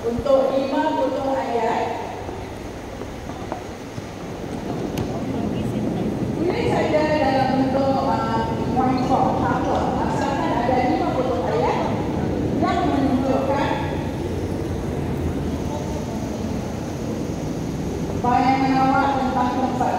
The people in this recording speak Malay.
Untuk 5 butuh ayat, tulis saja dalam bentuk point form cover. Asalkan ada 5 butuh ayat yang menunjukkan bayangan awak tentang tempat